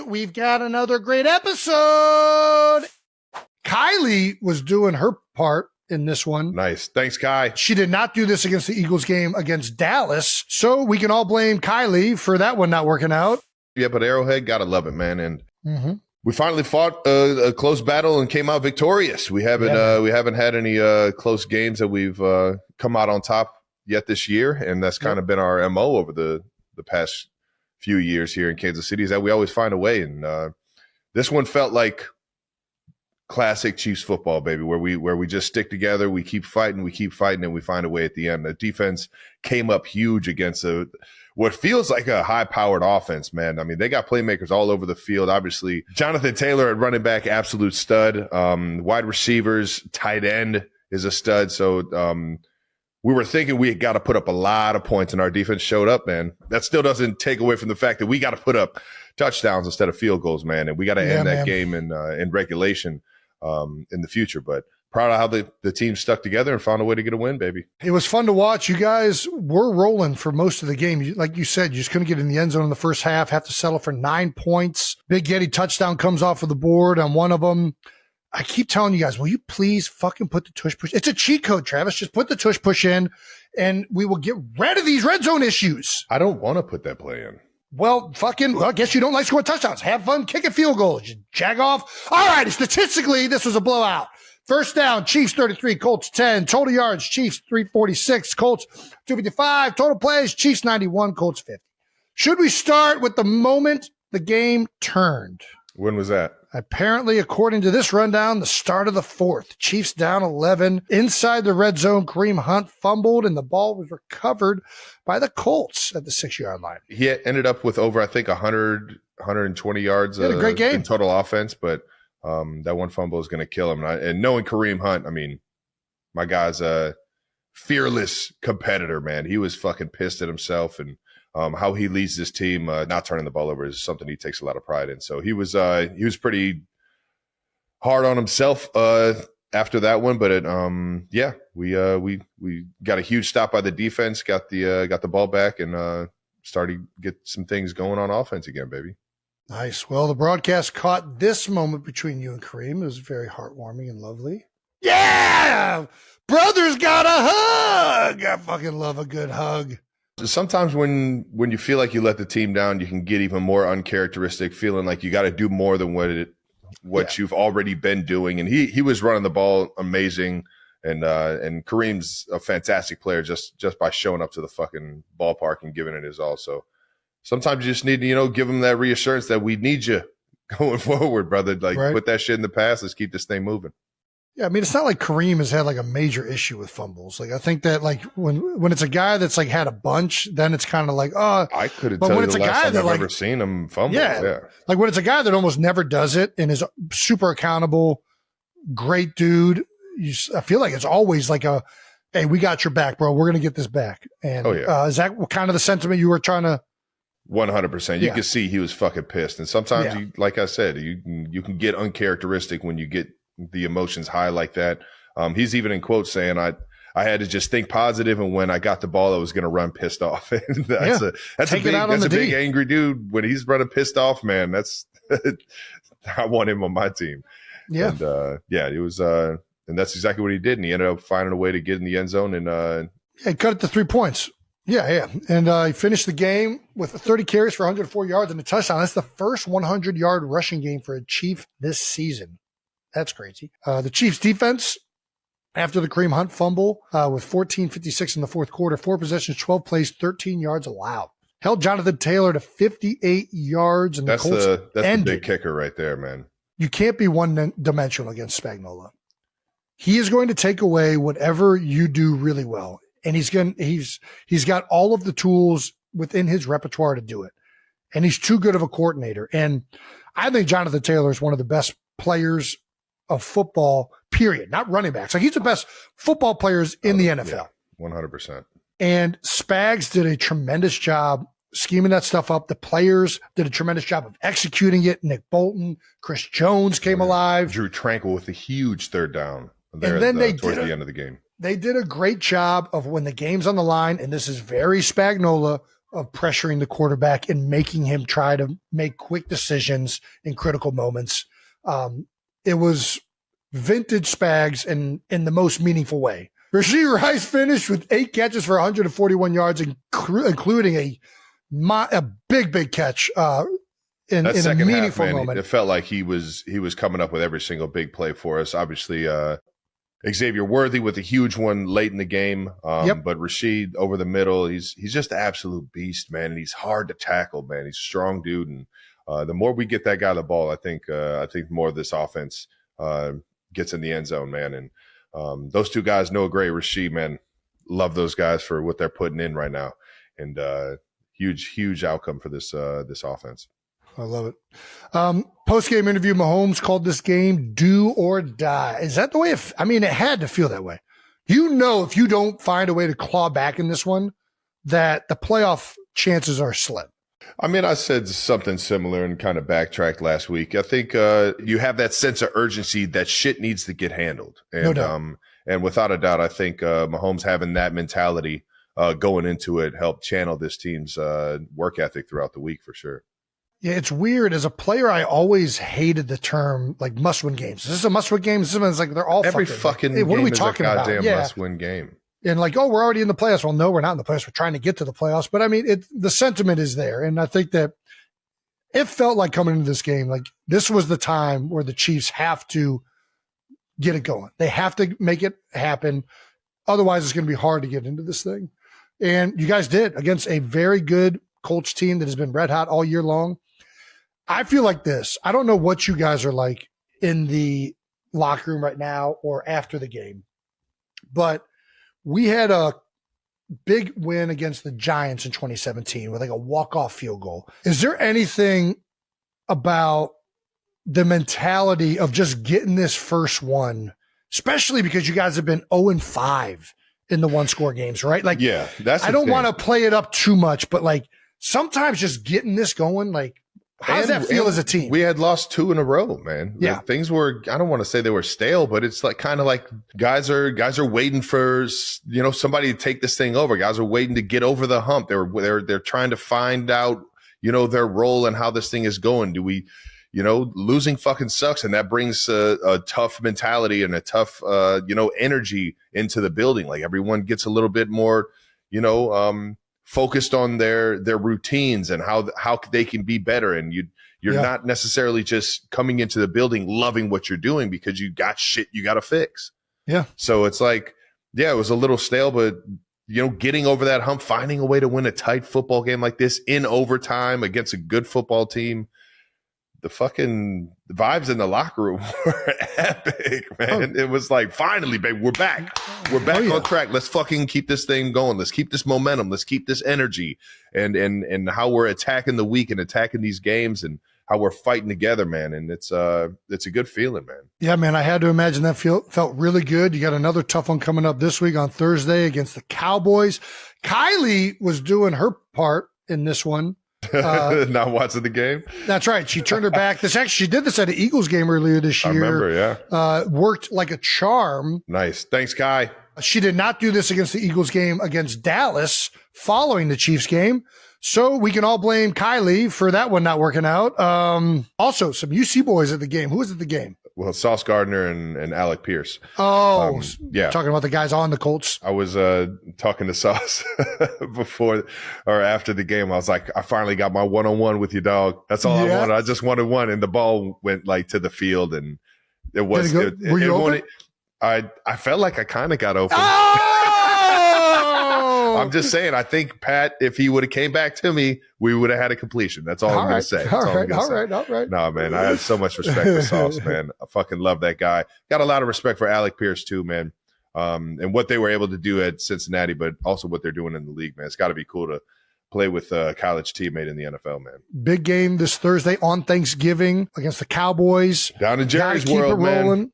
we've got another great episode. Kylie was doing her part in this one. Nice. Thanks, Kai. She did not do this against the Eagles game against Dallas, so we can all blame Kylie for that one not working out. Yeah, but Arrowhead, gotta love it, man. And we finally fought a close battle and came out victorious. We haven't had any close games that we've come out on top yet this year, and that's kind of been our MO over the past few years here in Kansas City, is that we always find a way. And this one felt like classic Chiefs football, baby, where we just stick together, we keep fighting, and we find a way at the end. The defense came up huge against what feels like a high-powered offense, man. I mean, they got playmakers all over the field. Obviously, Jonathan Taylor at running back, absolute stud. Wide receivers, tight end is a stud. So we were thinking we had got to put up a lot of points, and our defense showed up, man. That still doesn't take away from the fact that we got to put up touchdowns instead of field goals, man. And we got to end that game in regulation in the future. But proud of how the team stuck together and found a way to get a win, baby. It was fun to watch. You guys were rolling for most of the game. Like you said, you just couldn't get in the end zone in the first half, have to settle for 9 points. Big Yeti touchdown comes off of the board on one of them. I keep telling you guys, will you please fucking put the tush push? It's a cheat code, Travis. Just put the tush push in and we will get rid of these red zone issues. I don't want to put that play in. Well, I guess you don't like scoring touchdowns. Have fun kicking field goals. Just jag off. All right, statistically, this was a blowout. First down, Chiefs 33, Colts 10. Total yards, Chiefs 346, Colts 255. Total plays, Chiefs 91, Colts 50. Should we start with the moment the game turned? When was that? Apparently, according to this rundown, the start of the fourth. Chiefs down 11. Inside the red zone, Kareem Hunt fumbled, and the ball was recovered by the Colts at the 6-yard line. He ended up with over, I think, 120 yards a great game. In total offense, but that one fumble is going to kill him. And knowing Kareem Hunt, I mean, my guy's a fearless competitor, man. He was fucking pissed at himself, and how he leads this team, not turning the ball over, is something he takes a lot of pride in. So he was pretty hard on himself after that one. But we got a huge stop by the defense, got the ball back, and started to get some things going on offense again, baby. Nice. Well, the broadcast caught this moment between you and Kareem. It was very heartwarming and lovely. Yeah, brothers got a hug. I fucking love a good hug. Sometimes when you feel like you let the team down, you can get even more uncharacteristic, feeling like you got to do more than what you've already been doing. And he was running the ball amazing, and Kareem's a fantastic player just by showing up to the fucking ballpark and giving it his all. So sometimes you just need to, give him that reassurance that we need you going forward, brother. Like, put that shit in the past. Let's keep this thing moving. Yeah, I mean, it's not like Kareem has had like a major issue with fumbles. Like, I think that like when it's a guy that's like had a bunch, then it's kind of like, I couldn't tell you the last time I've ever seen him fumble. Yeah. Like when it's a guy that almost never does it and is super accountable, great dude. I feel like it's always like hey, we got your back, bro. We're going to get this back. And is that kind of the sentiment you were trying to? 100%. You can see he was fucking pissed. And sometimes, like I said, you can get uncharacteristic when you get the emotions high like that. He's even in quotes saying, I had to just think positive, and when I got the ball, I was going to run pissed off. That's a big angry dude. When he's running pissed off, man, that's I want him on my team. Yeah. And it was and that's exactly what he did, and he ended up finding a way to get in the end zone and he cut it to 3 points. Yeah. And he finished the game with 30 carries for 104 yards and a touchdown. That's the first 100-yard rushing game for a Chief this season. That's crazy. The Chiefs defense, after the Kareem Hunt fumble, with 14:56 in the fourth quarter, 4 possessions, 12 plays, 13 yards allowed. Held Jonathan Taylor to 58 yards, and that's the Colts the big kicker right there, man. You can't be one-dimensional against Spagnuolo. He is going to take away whatever you do really well, and he's got all of the tools within his repertoire to do it, and he's too good of a coordinator. And I think Jonathan Taylor is one of the best players of football, period, not running backs. Like, he's the best football players in the NFL. 100%. And Spags did a tremendous job scheming that stuff up. The players did a tremendous job of executing it. Nick Bolton, Chris Jones came alive. Drew Tranquil with a huge third down there towards the end of the game. They did a great job of, when the game's on the line, and this is very Spagnuolo, of pressuring the quarterback and making him try to make quick decisions in critical moments. It was vintage Spags in the most meaningful way. Rashee Rice finished with 8 catches for 141 yards, including a big catch in a meaningful moment. It felt like he was coming up with every single big play for us. Obviously, Xavier Worthy with a huge one late in the game. But Rashid over the middle, he's just an absolute beast, man. And he's hard to tackle, man. He's a strong dude. And the more we get that guy the ball, I think more of this offense gets in the end zone, man. And those two guys, Noah Gray, Rashid, man, love those guys for what they're putting in right now. And huge outcome for this offense. I love it. Post-game interview, Mahomes called this game do or die. Is that the way it had to feel that way. If you don't find a way to claw back in this one, that the playoff chances are slim. I mean, I said something similar and kind of backtracked last week. I think you have that sense of urgency that shit needs to get handled. And, no doubt. And without a doubt, I think Mahomes having that mentality going into it helped channel this team's work ethic throughout the week for sure. Yeah, it's weird. As a player, I always hated the term like must-win games. Is this a must-win game? It's like they're all every fucking hey, what game are we is talking a about? goddamn Yeah. must-win game. And like, we're already in the playoffs. Well, no, we're not in the playoffs. We're trying to get to the playoffs. But I mean, the sentiment is there, and I think that it felt like coming into this game, like this was the time where the Chiefs have to get it going. They have to make it happen. Otherwise, it's going to be hard to get into this thing. And you guys did against a very good Colts team that has been red hot all year long. I feel like this. I don't know what you guys are like in the locker room right now or after the game, but we had a big win against the Giants in 2017 with like a walk-off field goal. Is there anything about the mentality of just getting this first one, especially because you guys have been 0-5 in the one-score games, right? Like, yeah, that's I don't want to play it up too much, but like sometimes just getting this going, like, how does that feel as a team? We had lost 2 in a row, man. Yeah. Things were, I don't want to say they were stale, but it's like kind of like guys are waiting for, somebody to take this thing over. Guys are waiting to get over the hump. They're trying to find out, their role and how this thing is going. Do we, losing fucking sucks. And that brings a tough mentality and a tough, energy into the building. Like everyone gets a little bit more, focused on their routines and how they can be better. And you're not necessarily just coming into the building loving what you're doing because you got shit you got to fix. Yeah. So it's like, it was a little stale, but getting over that hump, finding a way to win a tight football game like this in overtime against a good football team. The fucking vibes in the locker room were epic, man. It was like, finally, baby, we're back. We're back on track. Let's fucking keep this thing going. Let's keep this momentum. Let's keep this energy and how we're attacking the week and attacking these games and how we're fighting together, man. And it's a good feeling, man. Yeah, man. I had to imagine that felt really good. You got another tough one coming up this week on Thursday against the Cowboys. Kylie was doing her part in this one. Not watching the game. That's right. She turned her back. She did this at an Eagles game earlier this year. I remember, yeah. Worked like a charm. Nice. Thanks, Kai. She did not do this against the Eagles game against Dallas following the Chiefs game. So we can all blame Kylie for that one not working out. Also, some UC boys at the game. Who was at the game? Well, Sauce Gardner and Alec Pierce. Oh, yeah. Talking about the guys on the Colts. I was talking to Sauce before or after the game. I was like, I finally got my one-on-one with you, dog. That's all I wanted. I just wanted one. And the ball went like to the field and it was. Were you open? I felt like I kind of got open. Oh! I'm just saying, I think, Pat, if he would have came back to me, we would have had a completion. That's all I'm going to say. All right. No, man, I had so much respect for Sauce, man. I fucking love that guy. Got a lot of respect for Alec Pierce, too, man, and what they were able to do at Cincinnati, but also what they're doing in the league, man. It's got to be cool to play with a college teammate in the NFL, man. Big game this Thursday on Thanksgiving against the Cowboys. Down in Jerry's world, man.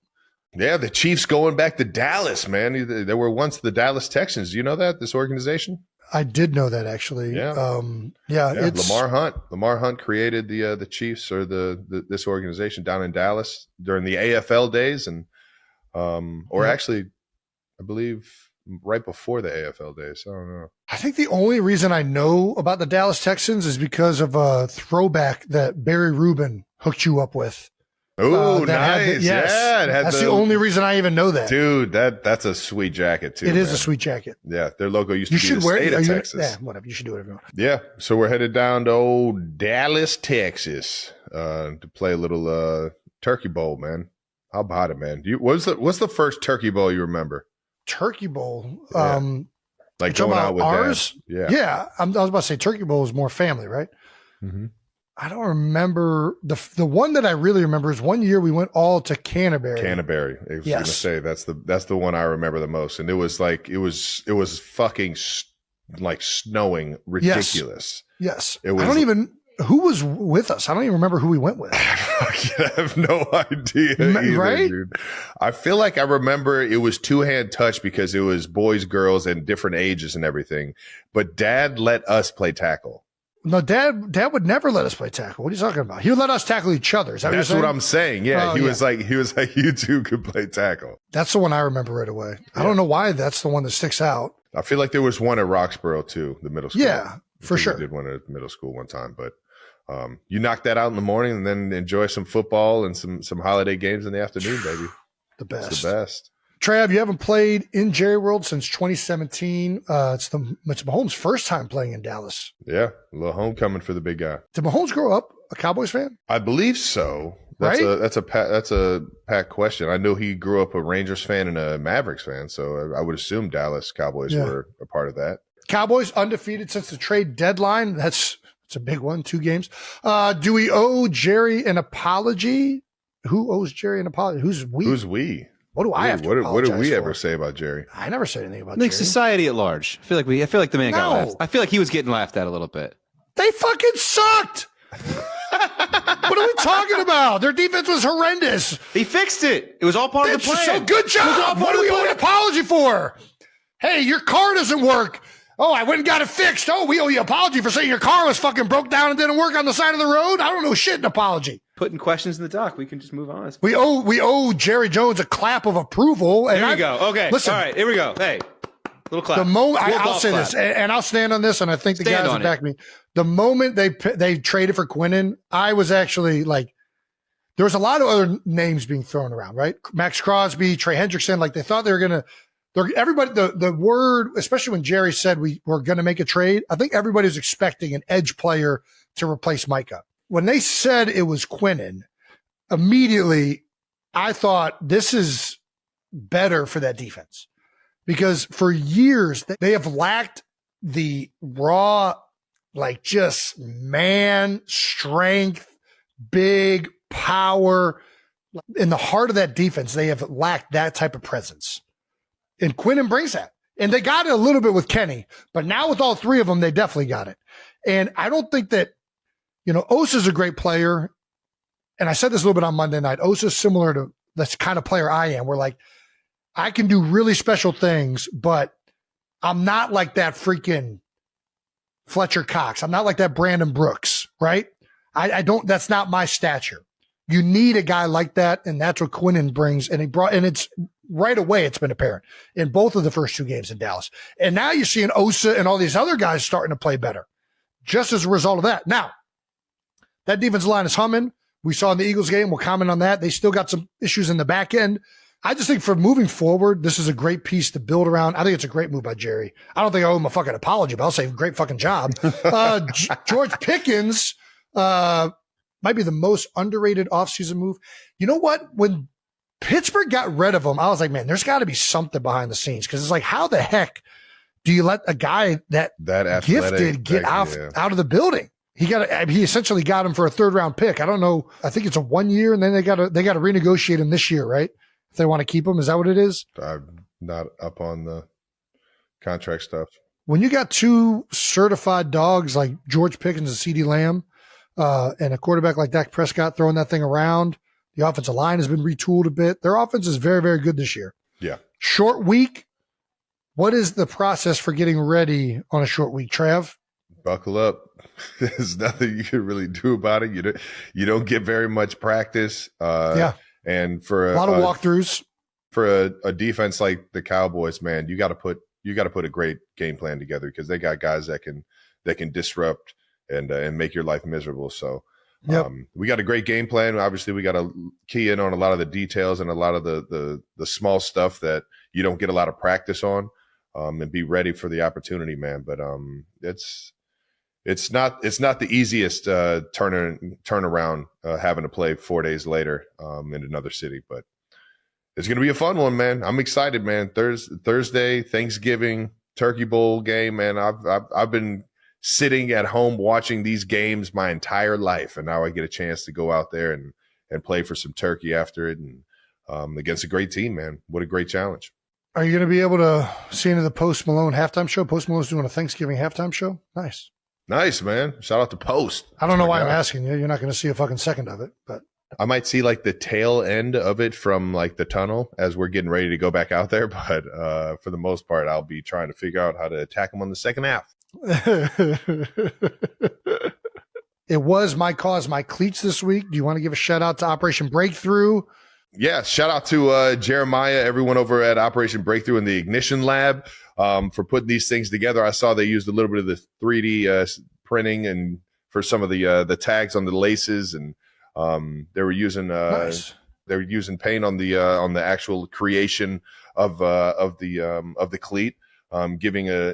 Yeah, the Chiefs going back to Dallas, man. They were once the Dallas Texans. Do you know that, this organization? I did know that, actually. Yeah. It's Lamar Hunt created the Chiefs or this organization down in Dallas during the AFL days, and actually, I believe right before the AFL days. I don't know. I think the only reason I know about the Dallas Texans is because of a throwback that Barry Rubin hooked you up with. Oh, nice. Yeah. That's the only reason I even know that. Dude, that's a sweet jacket, too. It is a sweet jacket. Yeah, their logo used to be the state of Texas. Yeah, whatever. You should do whatever you want. Yeah, so we're headed down to old Dallas, Texas to play a little Turkey Bowl, man. How about it, man? What's the first Turkey Bowl you remember? Turkey Bowl? Yeah. Like going out with ours? Dad. Yeah. I was about to say Turkey Bowl is more family, right? Mm-hmm. I don't remember the one that I really remember is one year we went all to Canterbury. Canterbury. I was gonna say that's the one I remember the most, and it was fucking like snowing ridiculous. Yes. It was. I don't even who was with us. I don't even remember who we went with. I have no idea, either, right? Dude. I feel like I remember it was two-hand touch because it was boys, girls, and different ages and everything. But Dad let us play tackle. No, Dad would never let us play tackle. What are you talking about? He would let us tackle each other. That's what I'm saying. Yeah, he was like, you two could play tackle. That's the one I remember right away. Yeah. I don't know why that's the one that sticks out. I feel like there was one at Roxborough too, the middle school. Yeah, for sure. We did one at middle school one time, but you knock that out in the morning and then enjoy some football and some holiday games in the afternoon, baby. The best. It's the best. Trav, you haven't played in Jerry World since 2017. It's Mahomes' first time playing in Dallas. Yeah, a little homecoming for the big guy. Did Mahomes grow up a Cowboys fan? I believe so. That's right? That's a Pat question. I know he grew up a Rangers fan and a Mavericks fan, so I would assume Dallas Cowboys were a part of that. Cowboys undefeated since the trade deadline. It's a big one, 2 games. Do we owe Jerry an apology? Who owes Jerry an apology? Who's we? Who's we? What do I have to apologize What did we for? ever say about Jerry? I never said anything about I think Jerry. society at large. I feel like the man got laughed. I feel like he was getting laughed at a little bit. They fucking sucked. What are we talking about? Their defense was horrendous. He fixed it. It was all part of the plan. So good job. What do we owe an apology for? Hey, your car doesn't work. Oh, I went and got it fixed. Oh, we owe you an apology for saying your car was fucking broke down and didn't work on the side of the road. I don't know shit, an apology. Putting questions in the dock. We can just move on. We owe Jerry Jones a clap of approval. And there we go. Okay. Listen. All right. Here we go. Hey, little clap. The moment I'll say this, and I'll stand on this, and I think the guys will back me. The moment they traded for Quinnen, I was actually like, there was a lot of other names being thrown around, right? Max Crosby, Trey Hendrickson, like they thought they were gonna. Everybody, the word, especially when Jerry said we were going to make a trade, I think everybody was expecting an edge player to replace Micah. When they said it was Quinnen, immediately I thought this is better for that defense because for years they have lacked the raw, like just man strength, big power in the heart of that defense. They have lacked that type of presence. And Quinnen brings that. And they got it a little bit with Kenny, but now with all 3 of them, they definitely got it. And I don't think that, Osa's a great player. And I said this a little bit on Monday night. Osa's similar to the kind of player I am. Where like, I can do really special things, but I'm not like that freaking Fletcher Cox. I'm not like that Brandon Brooks, right? I don't, that's not my stature. You need a guy like that. And that's what Quinnen brings. And it's, right away, it's been apparent in both of the first 2 games in Dallas. And now you're seeing Osa and all these other guys starting to play better just as a result of that. Now, that defensive line is humming. We saw in the Eagles game. We'll comment on that. They still got some issues in the back end. I just think for moving forward, this is a great piece to build around. I think it's a great move by Jerry. I don't think I owe him a fucking apology, but I'll say great fucking job. George Pickens might be the most underrated offseason move. You know what? When Pittsburgh got rid of him, I was like, man, there's got to be something behind the scenes. Cause it's like, how the heck do you let a guy that gifted get out of the building? He essentially got him for a 3rd round pick. I don't know. I think it's a 1 year and then they got to renegotiate him this year, right? If they want to keep him. Is that what it is? I'm not up on the contract stuff. When you got 2 certified dogs like George Pickens and CeeDee Lamb, and a quarterback like Dak Prescott throwing that thing around, the offensive line has been retooled a bit. Their offense is very, very good this year. Yeah. Short week. What is the process for getting ready on a short week, Trav? Buckle up. There's nothing you can really do about it. You don't get very much practice. And for a lot of walkthroughs. for a defense like the Cowboys, man, you got to put a great game plan together because they got guys that can disrupt and make your life miserable. So Yep. we got a great game plan. Obviously, we got to key in on a lot of the details and a lot of the small stuff that you don't get a lot of practice on, and be ready for the opportunity, man. But it's not the easiest turnaround having to play 4 days later in another city, but it's going to be a fun one, man. I'm excited, man. Thursday, Thanksgiving, Turkey Bowl game, man. I've been sitting at home watching these games my entire life, and now I get a chance to go out there and play for some turkey after it, and against a great team, man. What a great challenge. Are you going to be able to see into the Post Malone halftime show? Post Malone's doing a Thanksgiving halftime show. Nice, man. Shout out to Post. I don't know why I'm asking you. You're not going to see a fucking second of it, but I might see like the tail end of it from like the tunnel as we're getting ready to go back out there. But for the most part, I'll be trying to figure out how to attack them on the second half. It was My Cause, My Cleats this week. Do you want to give a shout out to Operation Breakthrough? Yeah, shout out to Jeremiah, everyone over at Operation Breakthrough in the Ignition Lab for putting these things together. I saw they used a little bit of the 3D printing and for some of the tags on the laces, and they were using Nice. they were using paint on the actual creation of the cleat. Giving a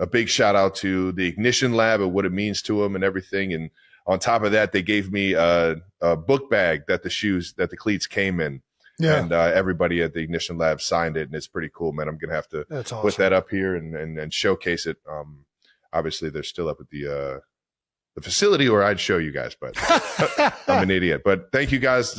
big shout out to the Ignition Lab and what it means to them and everything. And on top of that, they gave me a book bag that the cleats came in. Yeah. And everybody at the Ignition Lab signed it, and it's pretty cool, man. I'm going to have to put that up here and showcase it. Obviously, they're still up at the facility, or I'd show you guys, but I'm an idiot. But thank you guys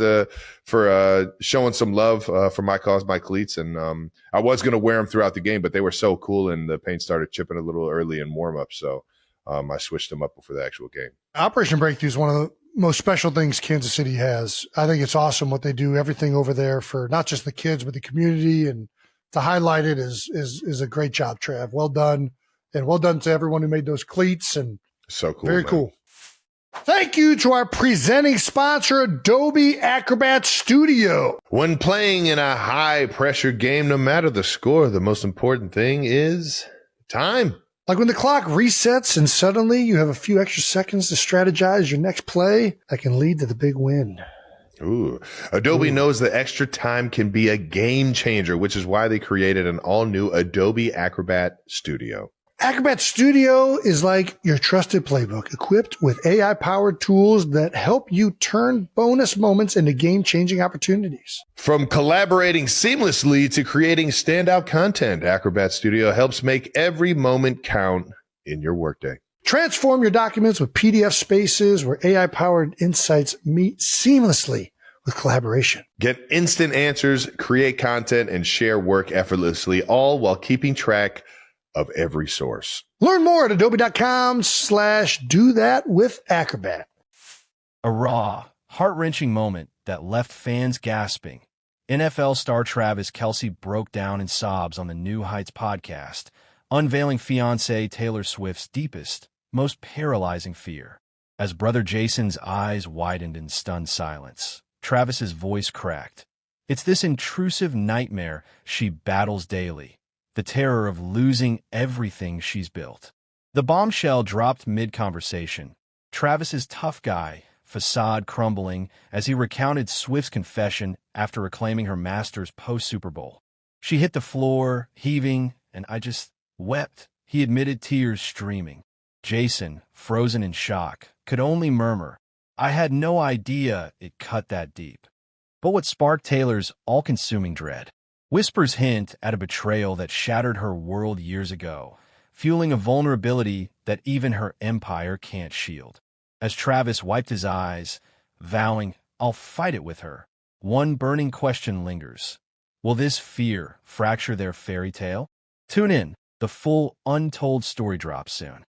for showing some love for My Cause, My Cleats. And I was going to wear them throughout the game, but they were so cool, and the paint started chipping a little early in warm-up, so I switched them up before the actual game. Operation Breakthrough is one of the most special things Kansas City has. I think it's awesome what they do, everything over there for not just the kids, but the community. And to highlight it is a great job, Trav. Well done. And well done to everyone who made those cleats. And so cool. Very cool. Thank you to our presenting sponsor, Adobe Acrobat Studio. When playing in a high-pressure game, no matter the score, the most important thing is time. Like when the clock resets and suddenly you have a few extra seconds to strategize your next play that can lead to the big win. Ooh. Adobe knows that extra time can be a game changer, which is why they created an all-new Adobe Acrobat Studio. Acrobat Studio is like your trusted playbook, equipped with AI-powered tools that help you turn bonus moments into game-changing opportunities. From collaborating seamlessly to creating standout content, Acrobat Studio helps make every moment count in your workday. Transform your documents with PDF spaces where AI-powered insights meet seamlessly with collaboration. Get instant answers, create content, and share work effortlessly, all while keeping track of every source. Learn more at adobe.com/do that with Acrobat. A raw, heart-wrenching moment that left fans gasping. NFL star Travis Kelce broke down in sobs on the New Heights podcast, unveiling fiance Taylor Swift's deepest, most paralyzing fear. As brother Jason's eyes widened in stunned silence, Travis's voice cracked. It's this intrusive nightmare she battles daily. The terror of losing everything she's built. The bombshell dropped mid-conversation. Travis's tough guy facade crumbling as he recounted Swift's confession after reclaiming her Masters post-Super Bowl. She hit the floor, heaving, and I just wept, he admitted, tears streaming. Jason, frozen in shock, could only murmur, I had no idea it cut that deep. But what sparked Taylor's all-consuming dread? Whispers hint at a betrayal that shattered her world years ago, fueling a vulnerability that even her empire can't shield. As Travis wiped his eyes, vowing, I'll fight it with her, one burning question lingers. Will this fear fracture their fairy tale? Tune in. The full, untold story drops soon.